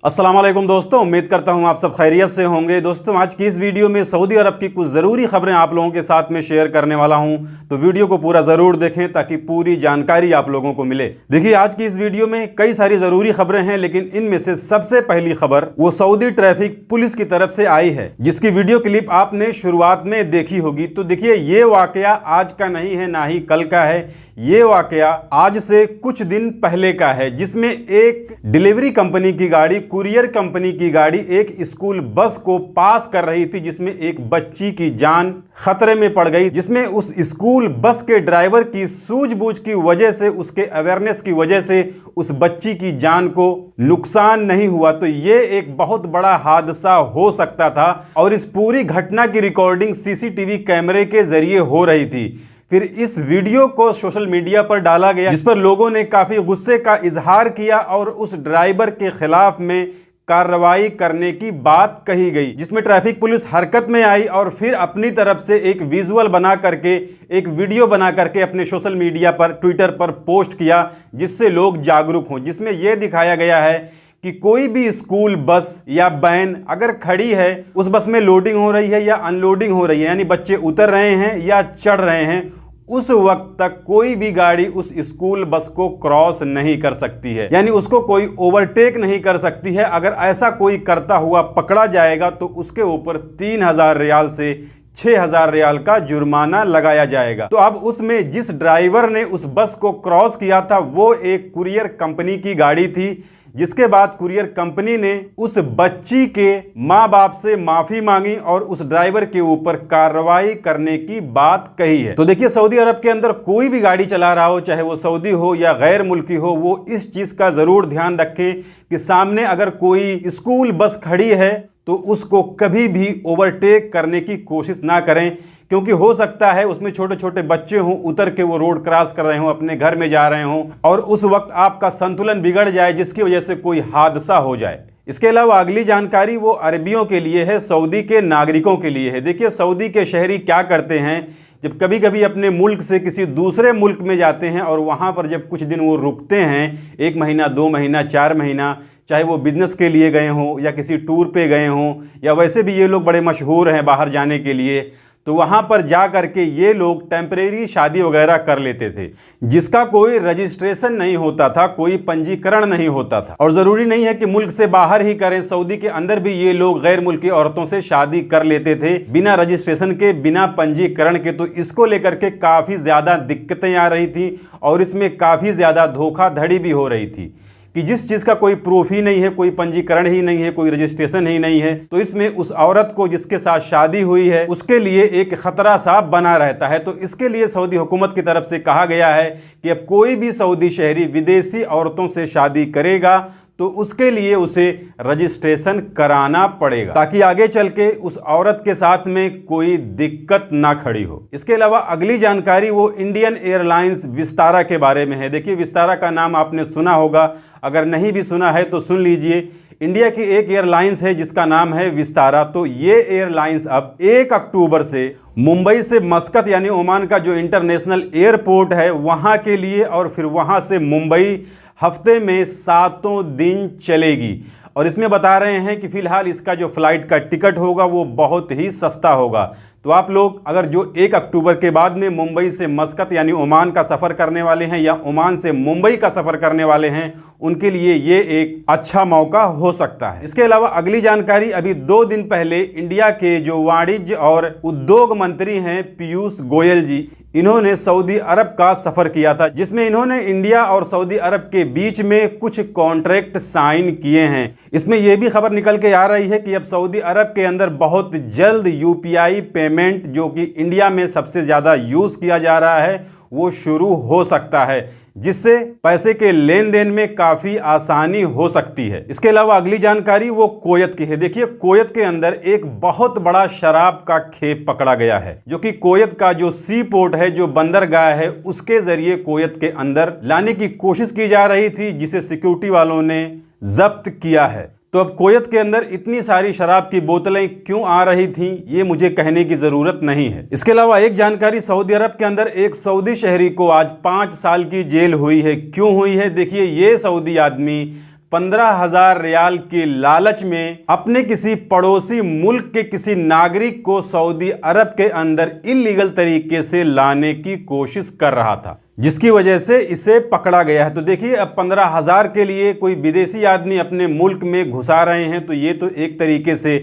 अस्सलाम वालेकुम दोस्तों, उम्मीद करता हूं आप सब खैरियत से होंगे। दोस्तों, आज की इस वीडियो में सऊदी अरब की कुछ ज़रूरी खबरें आप लोगों के साथ में शेयर करने वाला हूं, तो वीडियो को पूरा ज़रूर देखें ताकि पूरी जानकारी आप लोगों को मिले। देखिए, आज की इस वीडियो में कई सारी ज़रूरी खबरें हैं, लेकिन इनमें से सबसे पहली खबर वो सऊदी ट्रैफिक पुलिस की तरफ से आई है, जिसकी वीडियो क्लिप आपने शुरुआत में देखी होगी। तो देखिए, ये वाकया आज का नहीं है, ना ही कल का है। ये वाकया आज से कुछ दिन पहले का है, जिसमें एक डिलीवरी कंपनी की गाड़ी, कुरियर कंपनी की गाड़ी एक स्कूल बस को पास कर रही थी, जिसमें एक बच्ची की जान खतरे में पड़ गई, जिसमें उस स्कूल बस के ड्राइवर की सूझबूझ की वजह से, उसके अवेयरनेस की वजह से उस बच्ची की जान को नुकसान नहीं हुआ। तो ये एक बहुत बड़ा हादसा हो सकता था और इस पूरी घटना की रिकॉर्डिंग सीसीटीवी कैमरे के जरिए हो रही थी। फिर इस वीडियो को सोशल मीडिया पर डाला गया, जिस पर लोगों ने काफी गुस्से का इजहार किया और उस ड्राइवर के खिलाफ में कार्रवाई करने की बात कही गई, जिसमें ट्रैफिक पुलिस हरकत में आई और फिर अपनी तरफ से एक विजुअल बना करके, एक वीडियो बना करके अपने सोशल मीडिया पर, ट्विटर पर पोस्ट किया, जिससे लोग जागरूक हों। जिसमें यह दिखाया गया है कि कोई भी स्कूल बस या वैन अगर खड़ी है, उस बस में लोडिंग हो रही है या अनलोडिंग हो रही है, यानी बच्चे उतर रहे हैं या चढ़ रहे हैं, उस वक्त तक कोई भी गाड़ी उस स्कूल बस को क्रॉस नहीं कर सकती है, यानी उसको कोई ओवरटेक नहीं कर सकती है। अगर ऐसा कोई करता हुआ पकड़ा जाएगा तो उसके ऊपर 3000 रियाल से 6000 रियाल का जुर्माना लगाया जाएगा। तो अब उसमें जिस ड्राइवर ने उस बस को क्रॉस किया था वो एक कुरियर कंपनी की गाड़ी थी, जिसके बाद कुरियर कंपनी ने उस बच्ची के माँ बाप से माफी मांगी और उस ड्राइवर के ऊपर कार्रवाई करने की बात कही है। तो देखिए, सऊदी अरब के अंदर कोई भी गाड़ी चला रहा हो, चाहे वो सऊदी हो या गैर मुल्की हो, वो इस चीज का जरूर ध्यान रखे कि सामने अगर कोई स्कूल बस खड़ी है तो उसको कभी भी ओवरटेक करने की कोशिश ना करें, क्योंकि हो सकता है उसमें छोटे छोटे बच्चे हों, उतर के वो रोड क्रॉस कर रहे हों, अपने घर में जा रहे हों और उस वक्त आपका संतुलन बिगड़ जाए, जिसकी वजह से कोई हादसा हो जाए। इसके अलावा अगली जानकारी वो अरबियों के लिए है, सऊदी के नागरिकों के लिए है। देखिए, सऊदी के शहरी क्या करते हैं, जब कभी कभी अपने मुल्क से किसी दूसरे मुल्क में जाते हैं और वहाँ पर जब कुछ दिन वो रुकते हैं, 1 महीना, 2 महीना, 4 महीना, चाहे वो बिजनेस के लिए गए हों या किसी टूर पे गए हों, या वैसे भी ये लोग बड़े मशहूर हैं बाहर जाने के लिए, तो वहाँ पर जा करके ये लोग टेम्परेरी शादी वगैरह कर लेते थे, जिसका कोई रजिस्ट्रेशन नहीं होता था, कोई पंजीकरण नहीं होता था। और ज़रूरी नहीं है कि मुल्क से बाहर ही करें, सऊदी के अंदर भी ये लोग गैर मुल्की औरतों से शादी कर लेते थे बिना रजिस्ट्रेशन के, बिना पंजीकरण के। तो इसको लेकर के काफ़ी ज़्यादा दिक्कतें आ रही थी और इसमें काफ़ी ज़्यादा धोखाधड़ी भी हो रही थी कि जिस चीज़ का कोई प्रूफ ही नहीं है, कोई पंजीकरण ही नहीं है, कोई रजिस्ट्रेशन ही नहीं है, तो इसमें उस औरत को जिसके साथ शादी हुई है उसके लिए एक खतरा सा बना रहता है। तो इसके लिए सऊदी हुकूमत की तरफ से कहा गया है कि अब कोई भी सऊदी शहरी विदेशी औरतों से शादी करेगा तो उसके लिए उसे रजिस्ट्रेशन कराना पड़ेगा, ताकि आगे चल के उस औरत के साथ में कोई दिक्कत ना खड़ी हो। इसके अलावा अगली जानकारी वो इंडियन एयरलाइंस विस्तारा के बारे में है। देखिए, विस्तारा का नाम आपने सुना होगा, अगर नहीं भी सुना है तो सुन लीजिए। इंडिया की एक एयरलाइंस है जिसका नाम है विस्तारा। तो ये एयरलाइंस अब 1 अक्टूबर से मुंबई से मस्कत यानी ओमान का जो इंटरनेशनल एयरपोर्ट है वहाँ के लिए, और फिर वहाँ से मुंबई हफ्ते में 7 दिन चलेगी। और इसमें बता रहे हैं कि फिलहाल इसका जो फ्लाइट का टिकट होगा वो बहुत ही सस्ता होगा। तो आप लोग अगर जो 1 अक्टूबर के बाद में मुंबई से मस्कत यानी ओमान का सफ़र करने वाले हैं या ओमान से मुंबई का सफ़र करने वाले हैं, उनके लिए ये एक अच्छा मौका हो सकता है। इसके अलावा अगली जानकारी, अभी 2 दिन पहले इंडिया के जो वाणिज्य और उद्योग मंत्री हैं पीयूष गोयल जी, इन्होंने सऊदी अरब का सफ़र किया था, जिसमें इन्होंने इंडिया और सऊदी अरब के बीच में कुछ कॉन्ट्रैक्ट साइन किए हैं। इसमें यह भी खबर निकल के आ रही है कि अब सऊदी अरब के अंदर बहुत जल्द यूपीआई पेमेंट, जो कि इंडिया में सबसे ज़्यादा यूज़ किया जा रहा है, वो शुरू हो सकता है, जिससे पैसे के लेन देन में काफ़ी आसानी हो सकती है। इसके अलावा अगली जानकारी वो कोयत की है। देखिए, कोयत के अंदर एक बहुत बड़ा शराब का खेप पकड़ा गया है, जो कि कोयत का जो सी पोर्ट है, जो बंदरगाह है, उसके जरिए कोयत के अंदर लाने की कोशिश की जा रही थी, जिसे सिक्योरिटी वालों ने जब्त किया है। तो अब कोयत के अंदर इतनी सारी शराब की बोतलें क्यों आ रही थीं, ये मुझे कहने की ज़रूरत नहीं है। इसके अलावा एक जानकारी, सऊदी अरब के अंदर एक सऊदी शहरी को आज 5 साल की जेल हुई है। क्यों हुई है? देखिए, ये सऊदी आदमी 15,000 रियाल के लालच में अपने किसी पड़ोसी मुल्क के किसी नागरिक को सऊदी अरब के अंदर इल्लीगल तरीके से लाने की कोशिश कर रहा था, जिसकी वजह से इसे पकड़ा गया है। तो देखिए, अब 15,000 के लिए कोई विदेशी आदमी अपने मुल्क में घुसा रहे हैं, तो ये तो एक तरीके से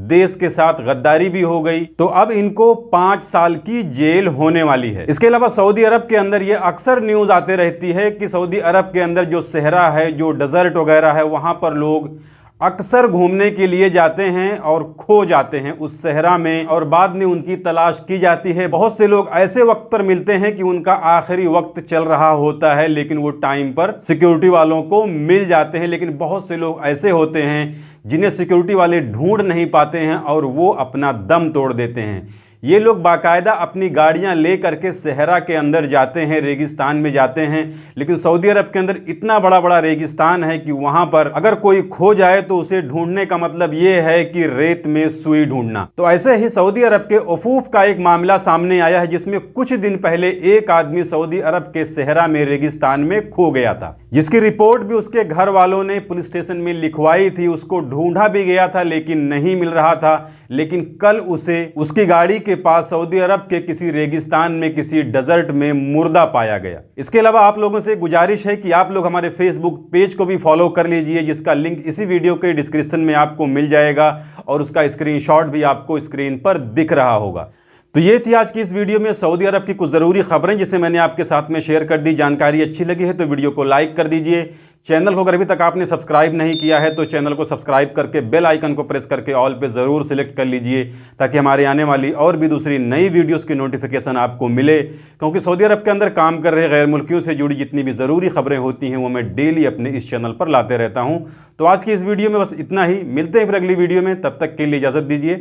देश के साथ गद्दारी भी हो गई। तो अब इनको 5 साल की जेल होने वाली है। इसके अलावा सऊदी अरब के अंदर ये अक्सर न्यूज आते रहती है कि सऊदी अरब के अंदर जो सहरा है, जो डेजर्ट वगैरह है, वहां पर लोग अक्सर घूमने के लिए जाते हैं और खो जाते हैं उस सहरा में, और बाद में उनकी तलाश की जाती है। बहुत से लोग ऐसे वक्त पर मिलते हैं कि उनका आखिरी वक्त चल रहा होता है, लेकिन वो टाइम पर सिक्योरिटी वालों को मिल जाते हैं। लेकिन बहुत से लोग ऐसे होते हैं जिन्हें सिक्योरिटी वाले ढूंढ नहीं पाते हैं और वो अपना दम तोड़ देते हैं। ये लोग बाकायदा अपनी गाड़ियां ले करके सहरा के अंदर जाते हैं, रेगिस्तान में जाते हैं। लेकिन सऊदी अरब के अंदर इतना बड़ा बड़ा रेगिस्तान है कि वहां पर अगर कोई खो जाए तो उसे ढूंढने का मतलब ये है कि रेत में सुई ढूंढना। तो ऐसे ही सऊदी अरब के उफूफ का एक मामला सामने आया है, जिसमें कुछ दिन पहले एक आदमी सऊदी अरब के सहरा में रेगिस्तान में खो गया था, जिसकी रिपोर्ट भी उसके घर वालों ने पुलिस स्टेशन में लिखवाई थी। उसको ढूंढा भी गया था लेकिन नहीं मिल रहा था। लेकिन कल उसे उसकी गाड़ी के पास सऊदी अरब के किसी रेगिस्तान में, किसी डेजर्ट में मुर्दा पाया गया। इसके अलावा आप लोगों से गुजारिश है कि आप लोग हमारे फेसबुक पेज को भी फॉलो कर लीजिए, जिसका लिंक इसी वीडियो के डिस्क्रिप्शन में आपको मिल जाएगा और उसका स्क्रीनशॉट भी आपको स्क्रीन पर दिख रहा होगा। तो ये थी आज की इस वीडियो में सऊदी अरब की कुछ ज़रूरी खबरें, जिसे मैंने आपके साथ में शेयर कर दी। जानकारी अच्छी लगी है तो वीडियो को लाइक कर दीजिए। चैनल को अगर अभी तक आपने सब्सक्राइब नहीं किया है तो चैनल को सब्सक्राइब करके बेल आइकन को प्रेस करके ऑल पे ज़रूर सिलेक्ट कर लीजिए, ताकि हमारे आने वाली और भी दूसरी नई वीडियोस की नोटिफिकेशन आपको मिले। क्योंकि सऊदी अरब के अंदर काम कर रहे गैर मुल्कियों से जुड़ी जितनी भी ज़रूरी खबरें होती हैं वो मैं डेली अपने इस चैनल पर लाते रहता हूँ। तो आज की इस वीडियो में बस इतना ही। मिलते हैं फिर अगली वीडियो में, तब तक के लिए इजाज़त दीजिए।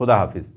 खुदा हाफिज़।